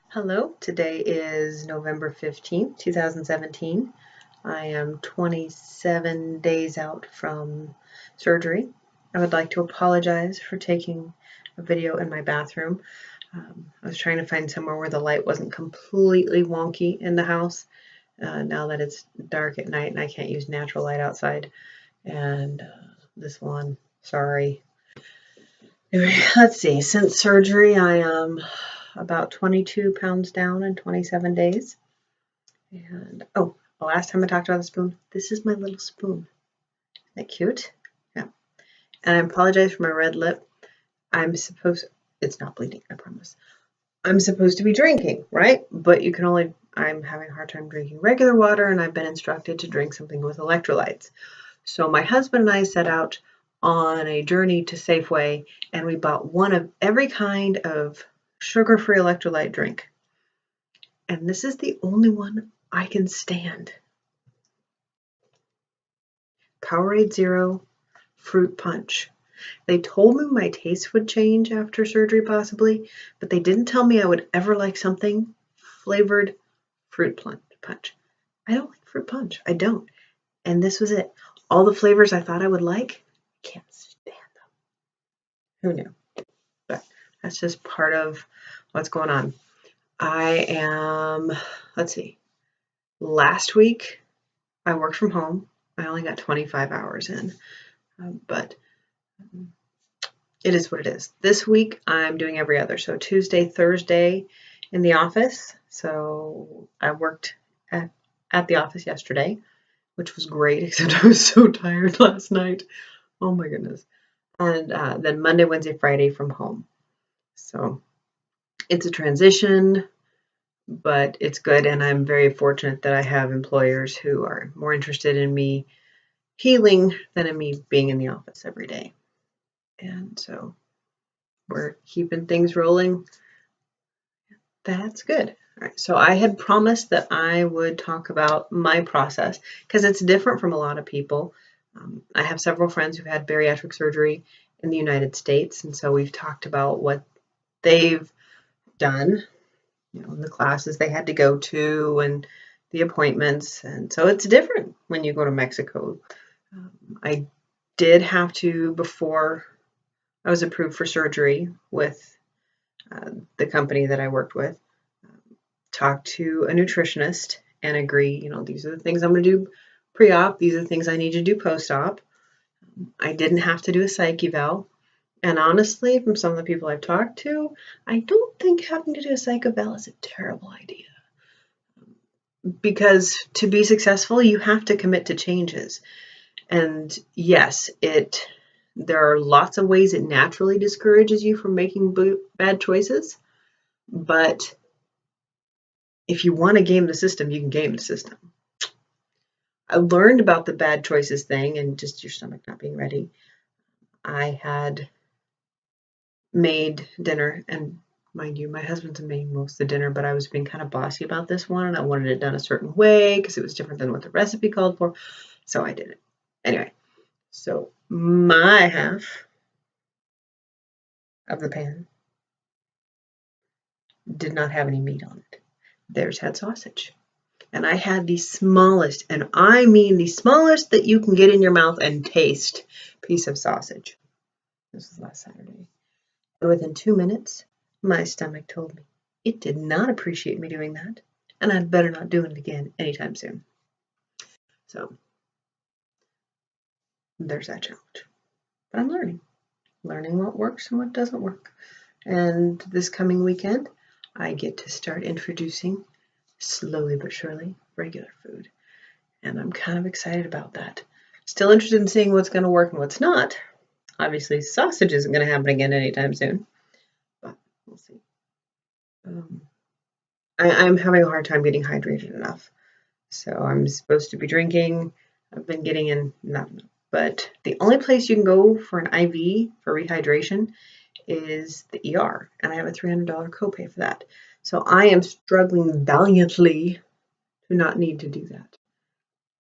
Hello, today is November 15th, 2017. I am 27 days out from surgery. I would like to apologize for taking a video in my bathroom. I was trying to find somewhere where the light wasn't completely wonky in the house now that it's dark at night and I can't use natural light outside. And this one, sorry. Anyway, let's see, since surgery I am about 22 pounds down in 27 days. And oh, the last time I talked about the spoon, this is my little spoon. Isn't that cute? Yeah. And I apologize for my red lip. It's not bleeding, I promise. I'm supposed to be drinking, right? But I'm having a hard time drinking regular water, and I've been instructed to drink something with electrolytes. So my husband and I set out on a journey to Safeway, and we bought one of every kind of sugar-free electrolyte drink. And this is the only one I can stand. Powerade Zero Fruit Punch. They told me my taste would change after surgery possibly, but they didn't tell me I would ever like something flavored fruit punch. I don't like fruit punch. I don't. And this was it. All the flavors I thought I would like, I can't stand them. Who knew? But that's just part of what's going on. Let's see, last week I worked from home. I only got 25 hours in, but it is what it is. This week I'm doing every other. So Tuesday, Thursday in the office. So I worked at the office yesterday, which was great, except I was so tired last night. Oh my goodness. And then Monday, Wednesday, Friday from home. So it's a transition, but it's good. And I'm very fortunate that I have employers who are more interested in me healing than in me being in the office every day. And so we're keeping things rolling. That's good. All right, so I had promised that I would talk about my process because it's different from a lot of people. I have several friends who've had bariatric surgery in the United States, and so we've talked about what they've done, and the classes they had to go to and the appointments, and so it's different when you go to Mexico. I did have to, before I was approved for surgery with the company that I worked with, talk to a nutritionist and agree, these are the things I'm going to do pre-op, these are the things I need to do post-op. I didn't have to do a psych eval. And honestly, from some of the people I've talked to, I don't think having to do a psych eval is a terrible idea. Because to be successful, you have to commit to changes. And yes, there are lots of ways it naturally discourages you from making bad choices. But if you want to game the system, you can game the system. I learned about the bad choices thing and just your stomach not being ready. I had made dinner, and mind you, my husband's made most of the dinner, but I was being kind of bossy about this one, and I wanted it done a certain way because it was different than what the recipe called for, so I did it. Anyway, so my half of the pan did not have any meat on it. Theirs had sausage. And I had the smallest, and I mean the smallest that you can get in your mouth and taste, piece of sausage. This was last Saturday. And within 2 minutes, my stomach told me it did not appreciate me doing that, and I'd better not do it again anytime soon. So there's that challenge. But I'm learning what works and what doesn't work. And this coming weekend, I get to start introducing, slowly but surely, regular food. And I'm kind of excited about that. Still interested in seeing what's going to work and what's not. Obviously, sausage isn't going to happen again anytime soon, but we'll see. I'm having a hard time getting hydrated enough. So I'm supposed to be drinking. I've been getting in not enough. But the only place you can go for an IV for rehydration is the ER, and I have a $300 copay for that. So I am struggling valiantly to not need to do that.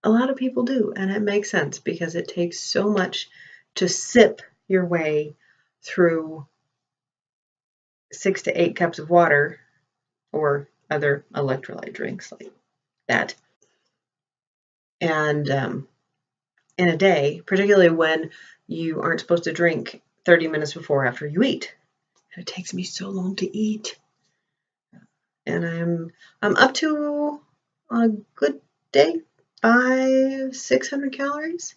A lot of people do, and it makes sense because it takes so much to sip your way through 6 to 8 cups of water or other electrolyte drinks like that. And in a day, particularly when you aren't supposed to drink 30 minutes before or after you eat. It takes me so long to eat. And I'm up to, on a good day, 500-600 calories.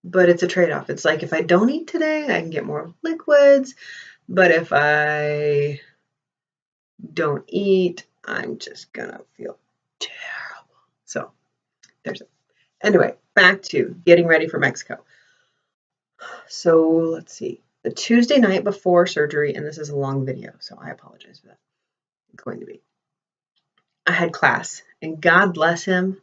But it's a trade-off. It's like if I don't eat today, I can get more liquids. But if I don't eat, I'm just gonna feel terrible. So there's it. Anyway, back to getting ready for Mexico. So let's see. The Tuesday night before surgery, and this is a long video, so I apologize for that. It's going to be. I had class, and God bless him,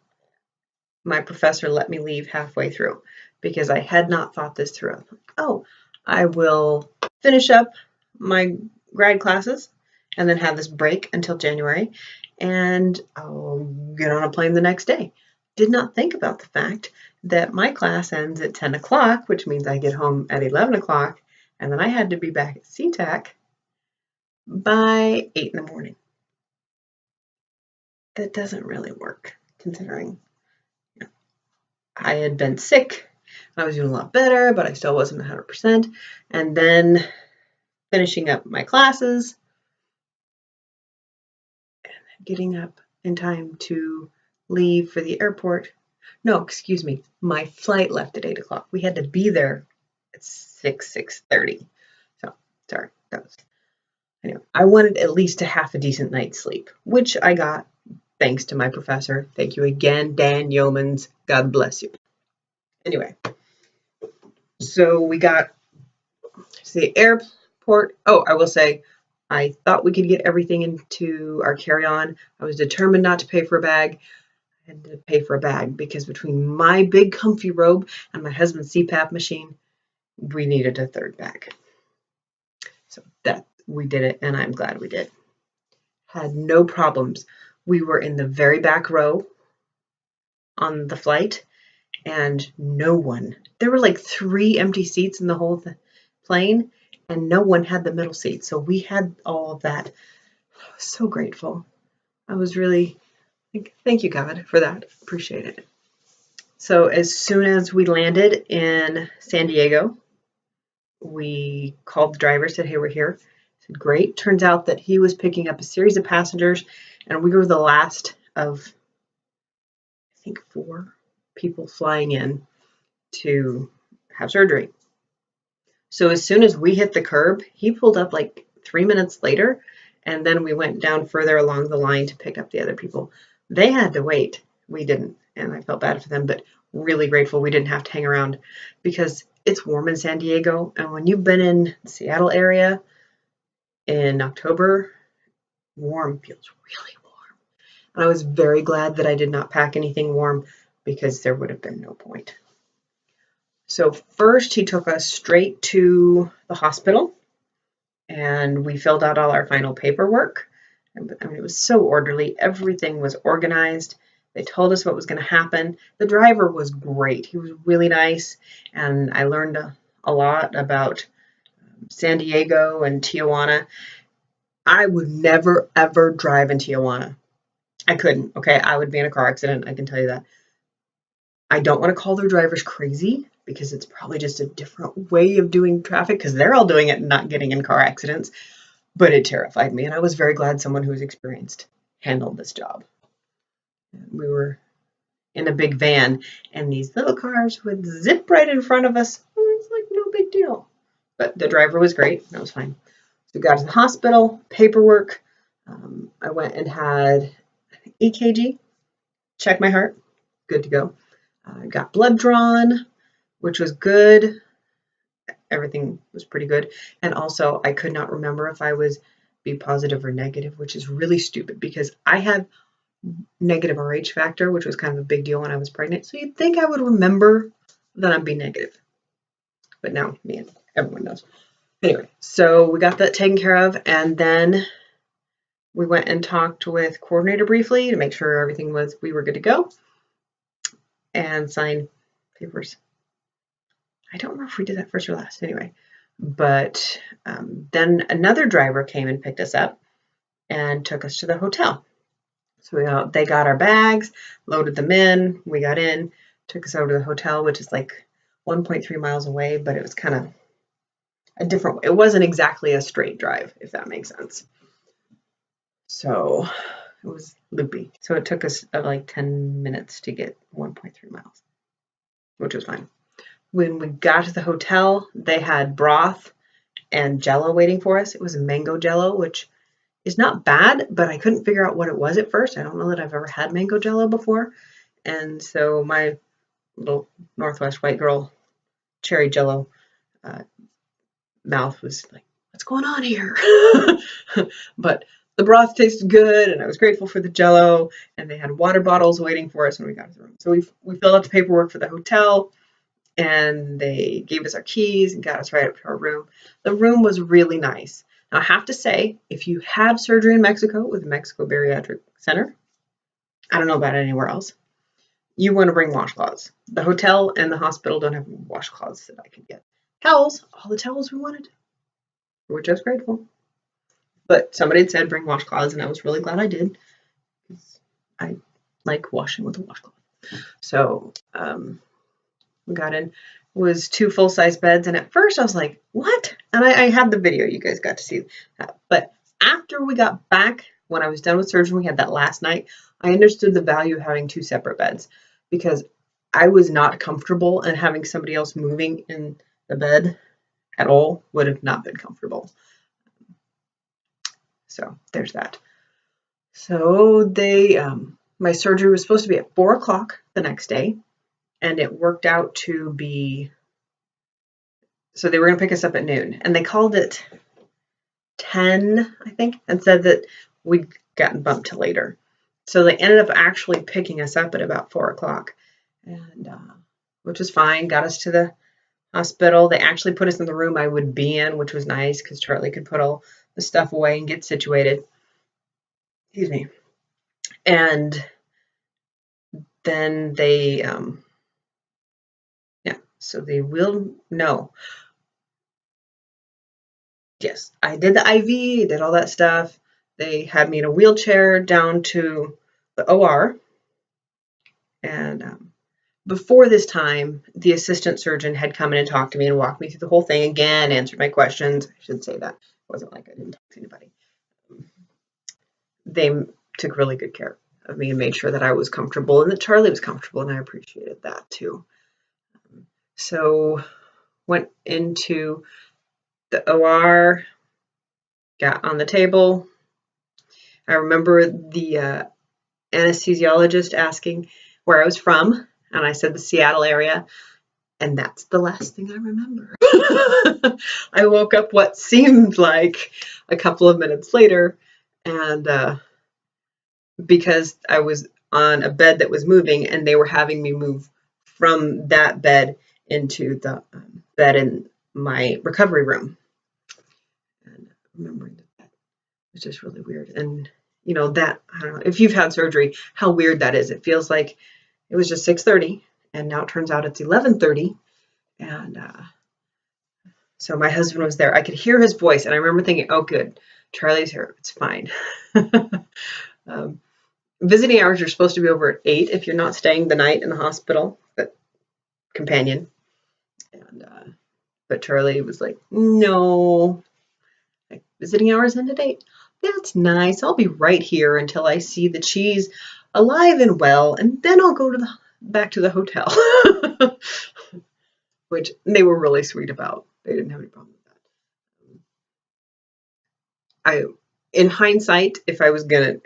my professor let me leave halfway through because I had not thought this through. I'm like, oh, I will finish up my grad classes and then have this break until January, and I'll get on a plane the next day. Did not think about the fact that my class ends at 10 o'clock, which means I get home at 11 o'clock, and then I had to be back at CTAC by 8 in the morning. That doesn't really work, considering I had been sick. I was doing a lot better, but I still wasn't 100%. And then finishing up my classes and then getting up in time to leave for the airport. No, excuse me. My flight left at 8 o'clock. We had to be there at 6:30. So, sorry. Anyway, I wanted at least a half a decent night's sleep, which I got thanks to my professor. Thank you again, Dan Yeomans. God bless you. Anyway, so we got to the airport. Oh, I will say, I thought we could get everything into our carry-on. I was determined not to pay for a bag. I had to pay for a bag because between my big comfy robe and my husband's CPAP machine, we needed a third bag. So that we did it, and I'm glad we did. Had no problems. We were in the very back row on the flight, and no one. There were like 3 empty seats in the whole plane, and no one had the middle seat. So we had all of that. I was so grateful. I was really, thank you, God, for that. Appreciate it. So as soon as we landed in San Diego, we called the driver, said, hey, we're here. I said, great. Turns out that he was picking up a series of passengers, and we were the last of, I think, 4 people flying in to have surgery. So as soon as we hit the curb, he pulled up like 3 minutes later, and then we went down further along the line to pick up the other people. They had to wait. We didn't, and I felt bad for them, but really grateful we didn't have to hang around because it's warm in San Diego, and when you've been in the Seattle area in October, warm feels really warm. And I was very glad that I did not pack anything warm because there would have been no point. So first he took us straight to the hospital and we filled out all our final paperwork. I mean, it was so orderly. Everything was organized. They told us what was going to happen. The driver was great. He was really nice. And I learned a lot about San Diego and Tijuana. I would never, ever drive in Tijuana. I couldn't. Okay. I would be in a car accident. I can tell you that. I don't want to call their drivers crazy because it's probably just a different way of doing traffic because they're all doing it and not getting in car accidents. But it terrified me, and I was very glad someone who was experienced handled this job. We were in a big van, and these little cars would zip right in front of us. Well, it's like no big deal. But the driver was great. That was fine. So we got to the hospital, paperwork. I went and had EKG, checked my heart, good to go. Got blood drawn, which was good. Everything was pretty good. And also, I could not remember if I was B positive or negative, which is really stupid because I have negative RH factor, which was kind of a big deal when I was pregnant. So you'd think I would remember that I'm B negative. But now, man, everyone knows. Anyway, so we got that taken care of. And then we went and talked with coordinator briefly to make sure everything was, we were good to go. And signed papers. I don't know if we did that first or last anyway, but then another driver came and picked us up and took us to the hotel. So they got our bags, loaded them in, we got in, took us over to the hotel, which is like 1.3 miles away, but it was kind of a different way. It wasn't exactly a straight drive, if that makes sense. So it was loopy. So it took us like 10 minutes to get 1.3 miles, which was fine. When we got to the hotel, they had broth and jello waiting for us. It was mango jello, which is not bad, but I couldn't figure out what it was at first. I don't know that I've ever had mango jello before. And so my little Northwest white girl cherry jello mouth was like, what's going on here? But the broth tasted good, and I was grateful for the jello, and they had water bottles waiting for us when we got to the room. So we filled out the paperwork for the hotel, and they gave us our keys and got us right up to our room. The room was really nice. Now, I have to say, if you have surgery in Mexico with the Mexico Bariatric Center, I don't know about anywhere else, you want to bring washcloths. The hotel and the hospital don't have washcloths that I could get. Towels, all the towels we wanted. We were just grateful. But somebody had said bring washcloths, and I was really glad I did, because I like washing with a washcloth. So we got in. It was 2 full-size beds, and at first I was like, what? And I had the video, you guys got to see that. But after we got back, when I was done with surgery, we had that last night, I understood the value of having 2 separate beds, because I was not comfortable, and having somebody else moving in the bed at all would have not been comfortable. So there's that. So my surgery was supposed to be at 4 o'clock the next day, and it worked out to be, so they were going to pick us up at noon, and they called it 10, I think, and said that we'd gotten bumped to later. So they ended up actually picking us up at about 4 o'clock, and which was fine, got us to the hospital. They actually put us in the room I would be in, which was nice, because Charlie could put all the stuff away and get situated. Excuse me. And then they, so they will know. Yes, I did the IV, did all that stuff. They had me in a wheelchair down to the OR. And before this time, the assistant surgeon had come in and talked to me and walked me through the whole thing again, answered my questions. I should say that. It wasn't like I didn't talk to anybody. They took really good care of me and made sure that I was comfortable and that Charlie was comfortable, and I appreciated that too. So went into the OR, got on the table. I remember the anesthesiologist asking where I was from, and I said the Seattle area, and that's the last thing I remember. I woke up what seemed like a couple of minutes later, and because I was on a bed that was moving, and they were having me move from that bed into the bed in my recovery room. And remembering that was just really weird. And you know, that, I don't know, if you've had surgery, how weird that is. It feels like it was just 6:30, and now it turns out it's 11:30. And so my husband was there. I could hear his voice, and I remember thinking, oh, good, Charlie's here. It's fine. Visiting hours are supposed to be over at 8 if you're not staying the night in the hospital, but companion. And but Charlie was like, no, like, visiting hours end at 8. That's nice. I'll be right here until I see that she's alive and well, and then I'll go to back to the hotel. Which they were really sweet about. They didn't have any problem with that. In hindsight, if I was gonna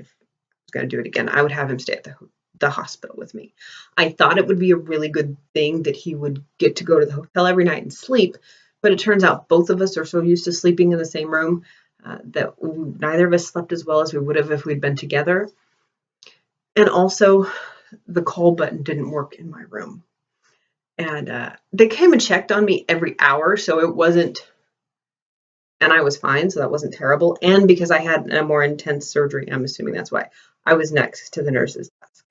do it again, I would have him stay at the hospital with me. I thought it would be a really good thing that he would get to go to the hotel every night and sleep, but it turns out both of us are so used to sleeping in the same room that neither of us slept as well as we would have if we'd been together. And also, the call button didn't work in my room. And they came and checked on me every hour, so it wasn't, and I was fine, so that wasn't terrible. And because I had a more intense surgery, I'm assuming that's why, I was next to the nurse's desk.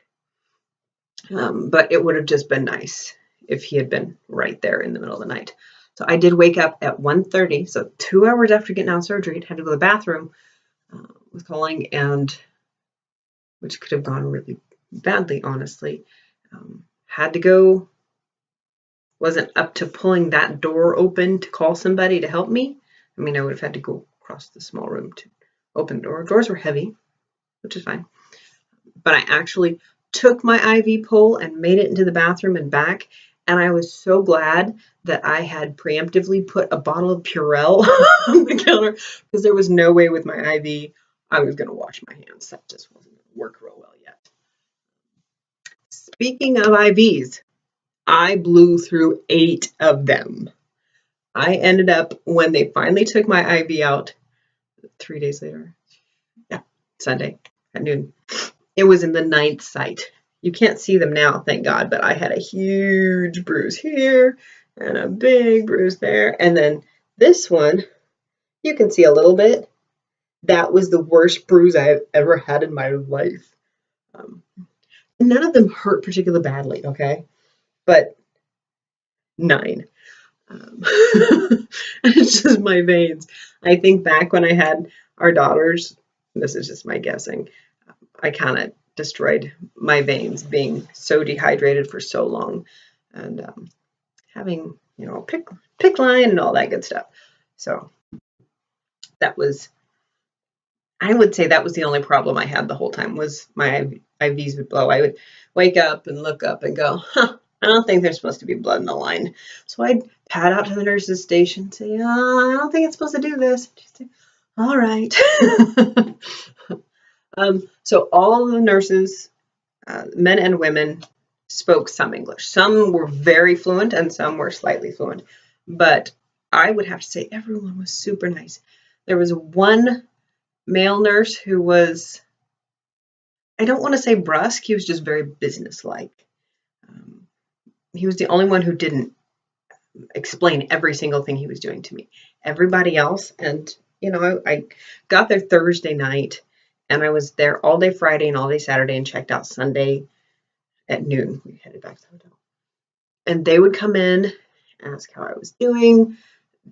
But it would have just been nice if he had been right there in the middle of the night. So I did wake up at 1:30, so 2 hours after getting out of surgery, I had to go to the bathroom, was calling, and which could have gone really badly, honestly. Had to go, wasn't up to pulling that door open to call somebody to help me. I mean, I would have had to go across the small room to open the door. Doors were heavy, which is fine. But I actually took my IV pole and made it into the bathroom and back. And I was so glad that I had preemptively put a bottle of Purell on the counter, because there was no way with my IV I was going to wash my hands. That just wasn't going to work real well yet. Speaking of IVs, I blew through 8 of them. I ended up, when they finally took my IV out 3 days later, Sunday at noon, it was in the 9th site. You can't see them now, thank God, but I had a huge bruise here and a big bruise there. And then this one, you can see a little bit. That was the worst bruise I've ever had in my life. None of them hurt particularly badly, okay? But 9. It's just my veins. I think back when I had our daughters, this is just my guessing, I kind of destroyed my veins being so dehydrated for so long, and having, PICC line and all that good stuff. So that was, I would say that was the only problem I had the whole time, was my IVs would blow. I would wake up and look up and go, I don't think there's supposed to be blood in the line. So I'd pad out to the nurse's station and say, I don't think it's supposed to do this. She'd say, all right. So all the nurses, men and women, spoke some English. Some were very fluent and some were slightly fluent. But I would have to say everyone was super nice. There was one male nurse who was, I don't want to say brusque, he was just very businesslike. He was the only one who didn't explain every single thing he was doing to me. Everybody else, and I got there Thursday night, and I was there all day Friday and all day Saturday, and checked out Sunday at noon. We headed back to the hotel. And they would come in, ask how I was doing.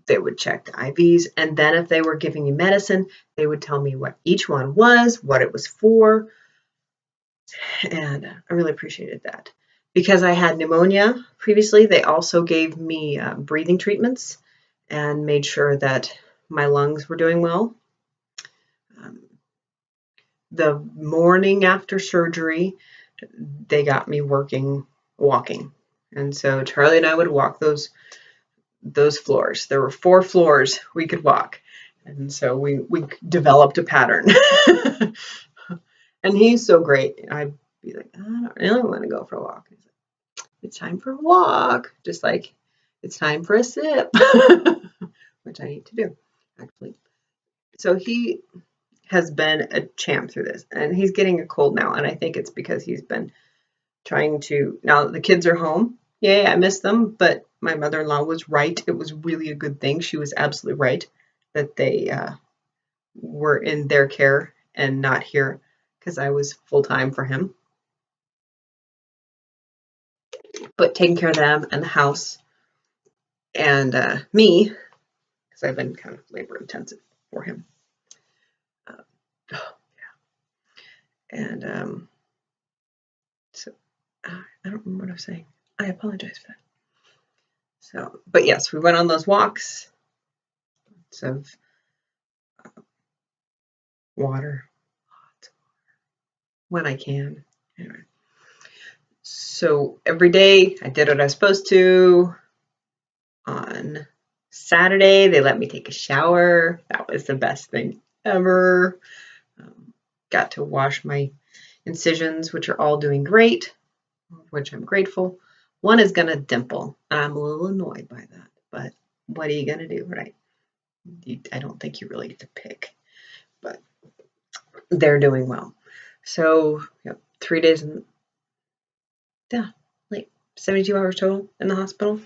They would check the IVs, and then if they were giving me medicine, they would tell me what each one was, what it was for. And I really appreciated that. Because I had pneumonia previously, they also gave me breathing treatments and made sure that my lungs were doing well. The morning after surgery, they got me walking. And so Charlie and I would walk those floors. There were 4 floors we could walk. And so we developed a pattern. And he's so great. I'd be like, I don't really want to go for a walk. He's like, it's time for a walk. Just like it's time for a sip, which I need to do, actually. So he has been a champ through this, and he's getting a cold now. And I think it's because he's been trying to, now the kids are home. Yay, I miss them. But my mother-in-law was right. It was really a good thing. She was absolutely right that they were in their care and not here, because I was full-time for him. But taking care of them and the house and me, because I've been kind of labor-intensive for him. And so I don't remember what I was saying. I apologize for that. So, but yes, we went on those walks. Lots of water, when I can. Anyway. So every day I did what I was supposed to. On Saturday, they let me take a shower. That was the best thing ever. Got to wash my incisions, which are all doing great, which I'm grateful. One is going to dimple. I'm a little annoyed by that, but what are you going to do, right? I don't think you really get to pick, but they're doing well. So 3 days, like 72 hours total in the hospital,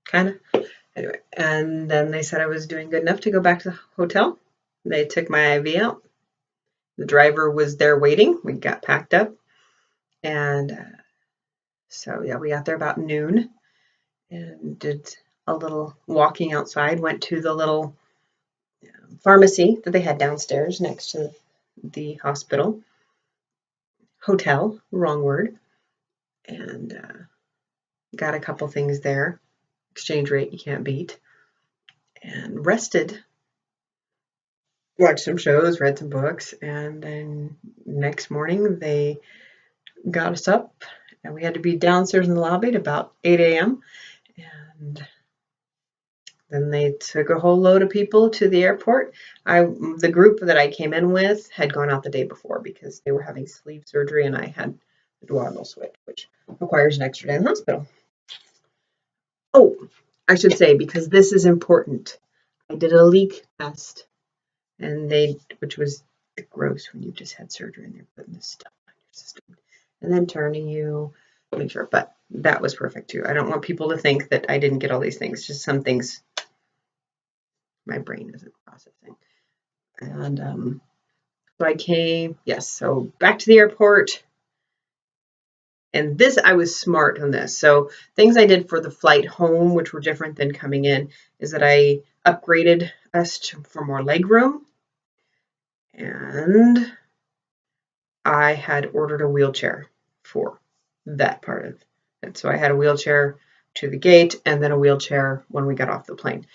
kind of. Anyway, and then they said I was doing good enough to go back to the hotel. They took my IV out. The driver was there waiting. We got packed up. And so, yeah, we got there about noon and did a little walking outside. Went to the little pharmacy that they had downstairs next to the hotel, wrong word, and got a couple things there. Exchange rate you can't beat. And rested, watched some shows, read some books, and then next morning they got us up and we had to be downstairs in the lobby at about 8 a.m. And then they took a whole load of people to the airport. The group that I came in with had gone out the day before because they were having sleeve surgery and I had the duodenal switch, which requires an extra day in the hospital. Oh, I should say, because this is important, I did a leak test, and which was gross when you just had surgery and they're putting this stuff on your system and then turning you, make sure. But that was perfect too. I don't want people to think that I didn't get all these things. Just some things my brain isn't processing. And so I came, yes, so back to the airport. And this, I was smart on this. So things I did for the flight home, which were different than coming in, is that I upgraded us for more leg room. And I had ordered a wheelchair for that part of it. So I had a wheelchair to the gate and then a wheelchair when we got off the plane.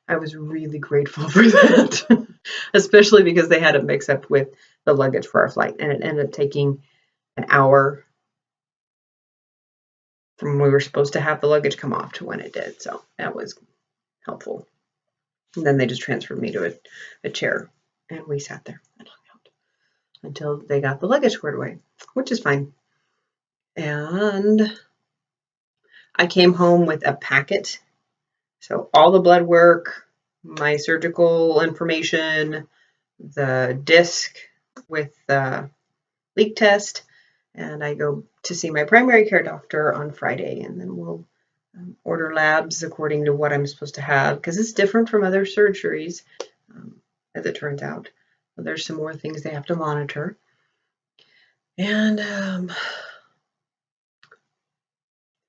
I was really grateful for that, especially because they had a mix up with the luggage for our flight, and it ended up taking an hour from when we were supposed to have the luggage come off to when it did. So that was helpful. And then they just transferred me to a chair, and we sat there and hung out until they got the luggage squared away, which is fine. And I came home with a packet. So all the blood work, my surgical information, the disc with the leak test, and I go to see my primary care doctor on Friday, and then we'll order labs according to what I'm supposed to have, because it's different from other surgeries, as it turns out. There's some more things they have to monitor. And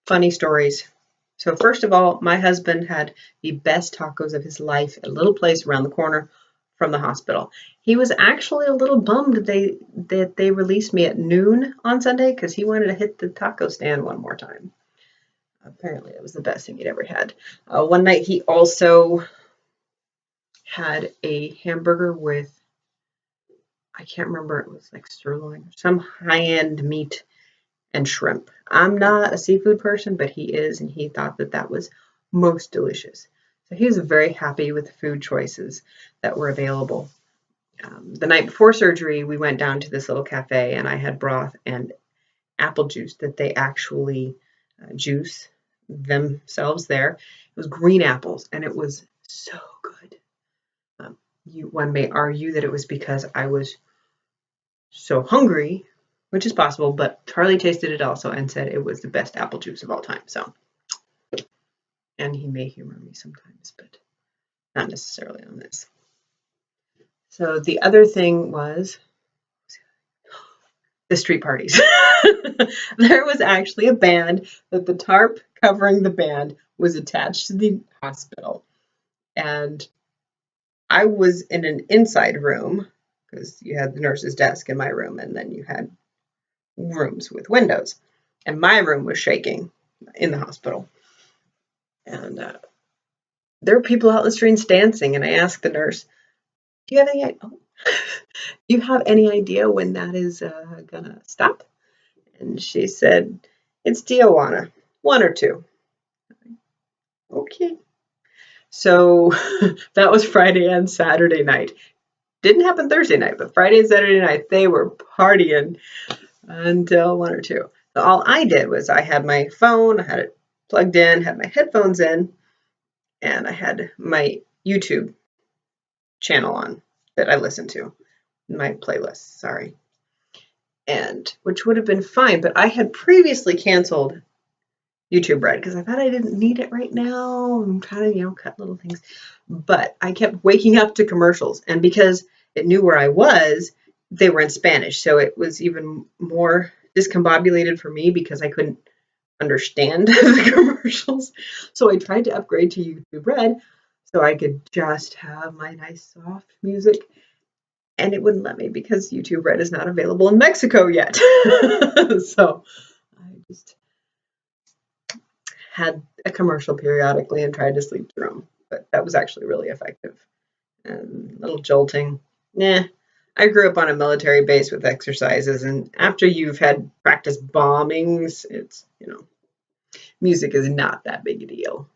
funny stories. So first of all, my husband had the best tacos of his life at a little place around the corner from the hospital. He was actually a little bummed that they released me at noon on Sunday because he wanted to hit the taco stand one more time. Apparently, it was the best thing he'd ever had. One night, he also had a hamburger with, I can't remember, it was like sirloin, some high-end meat and shrimp. I'm not a seafood person, but he is, and he thought that was most delicious. So he was very happy with the food choices that were available. The night before surgery, we went down to this little cafe, and I had broth and apple juice that they actually juice themselves there. It was green apples, and it was so good. One may argue that it was because I was so hungry, which is possible, but Charlie tasted it also and said it was the best apple juice of all time. So, and he may humor me sometimes, but not necessarily on this. So the other thing was the street parties. There was actually a band that the tarp covering the band was attached to the hospital. And I was in an inside room because you had the nurse's desk in my room, and then you had rooms with windows. And my room was shaking in the hospital. And there were people out in the streets dancing. And I asked the nurse, do you have any idea when that is going to stop? And she said, it's Tijuana, 1 or 2. Okay. So that was Friday and Saturday night. Didn't happen Thursday night, but Friday and Saturday night, they were partying until 1 or 2. So all I did was I had my phone, I had it plugged in, had my headphones in, and I had my YouTube channel on that I listened to, my playlist, sorry. And which would have been fine, but I had previously canceled YouTube Red because I thought I didn't need it right now. I'm trying to, cut little things. But I kept waking up to commercials, and because it knew where I was, they were in Spanish. So it was even more discombobulated for me because I couldn't understand the commercials. So I tried to upgrade to YouTube Red so I could just have my nice soft music. and it wouldn't let me because YouTube Red is not available in Mexico yet. So I just had a commercial periodically and tried to sleep through them, but that was actually really effective. And a little jolting. I grew up on a military base with exercises, and after you've had practice bombings, it's, music is not that big a deal.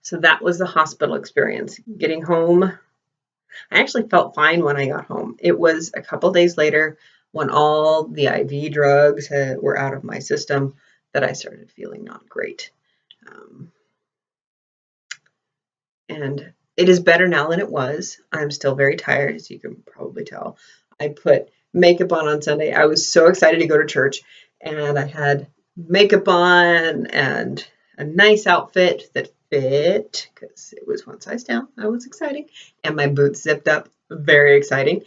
So that was the hospital experience. Getting home, I actually felt fine when I got home. It was a couple days later, when all the IV drugs were out of my system, that I started feeling not great. And it is better now than it was. I'm still very tired, as you can probably tell. I put makeup on Sunday. I was so excited to go to church, and I had makeup on and a nice outfit that fit because it was one size down. That was exciting. And my boots zipped up. Very exciting.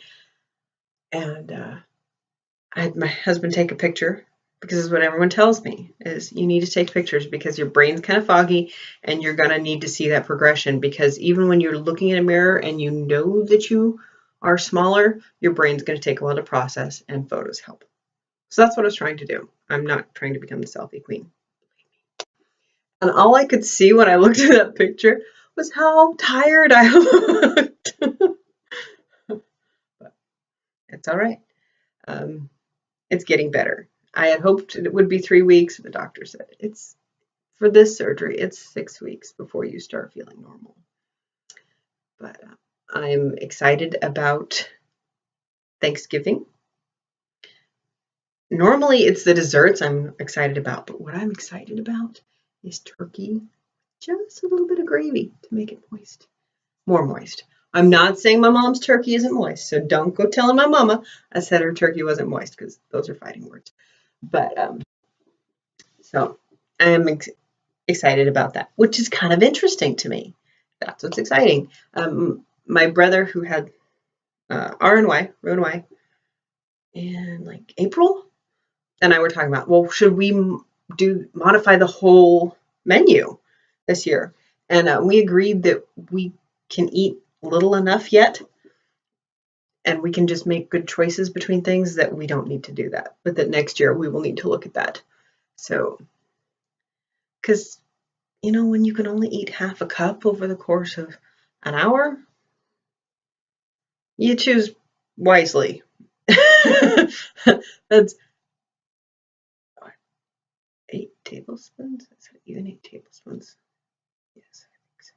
And I had my husband take a picture, because it's what everyone tells me, is you need to take pictures because your brain's kind of foggy and you're going to need to see that progression, because even when you're looking in a mirror and you know that you are smaller, your brain's going to take a while to process, and photos help. So that's what I was trying to do. I'm not trying to become the selfie queen. And all I could see when I looked at that picture was how tired I looked. But it's all right. It's getting better. I had hoped it would be 3 weeks. The doctor said it's for this surgery, it's 6 weeks before you start feeling normal. But I'm excited about Thanksgiving. Normally it's the desserts I'm excited about, but what I'm excited about is turkey, just a little bit of gravy to make it moist, more moist. I'm not saying my mom's turkey isn't moist, so don't go telling my mama I said her turkey wasn't moist, because those are fighting words. But so I'm excited about that, which is kind of interesting to me. That's what's exciting. My brother, who had Roux-en-Y, in like April, and I were talking about, well, should we modify the whole menu this year? And we agreed that we can eat little enough yet, and we can just make good choices between things, that we don't need to do that, but that next year we will need to look at that. So, because when you can only eat half a cup over the course of an hour, you choose wisely. That's 8 tablespoons. Is that even 8 tablespoons? Yes, I think so.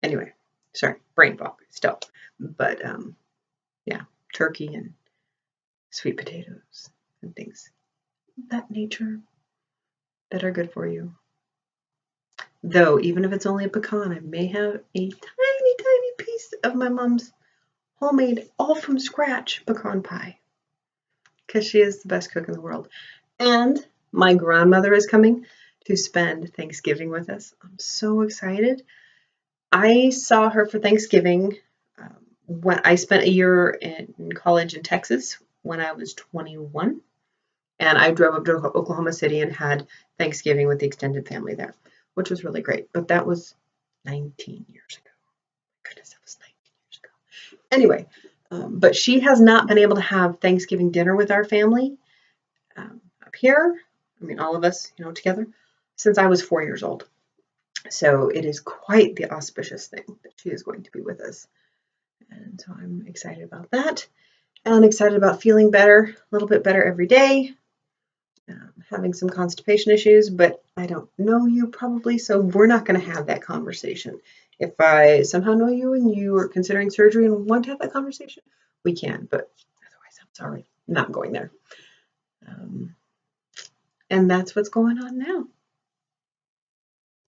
Anyway, sorry, brain fog still. But yeah, turkey and sweet potatoes and things of that nature that are good for you. Though, even if it's only a pecan, I may have a tiny, tiny piece of my mom's homemade, all from scratch pecan pie, because she is the best cook in the world. And my grandmother is coming to spend Thanksgiving with us. I'm so excited. I saw her for Thanksgiving when I spent a year in college in Texas when I was 21. And I drove up to Oklahoma City and had Thanksgiving with the extended family there, which was really great. But that was 19 years ago. Goodness, that was 19 years ago. Anyway, but she has not been able to have Thanksgiving dinner with our family up here. I mean, all of us, together, since I was 4 years old. So it is quite the auspicious thing that she is going to be with us. And so I'm excited about that. And excited about feeling better, a little bit better every day. Having some constipation issues, but I don't know you probably, so we're not going to have that conversation. If I somehow know you and you are considering surgery and want to have that conversation, we can, but otherwise I'm sorry, not going there. And that's what's going on now.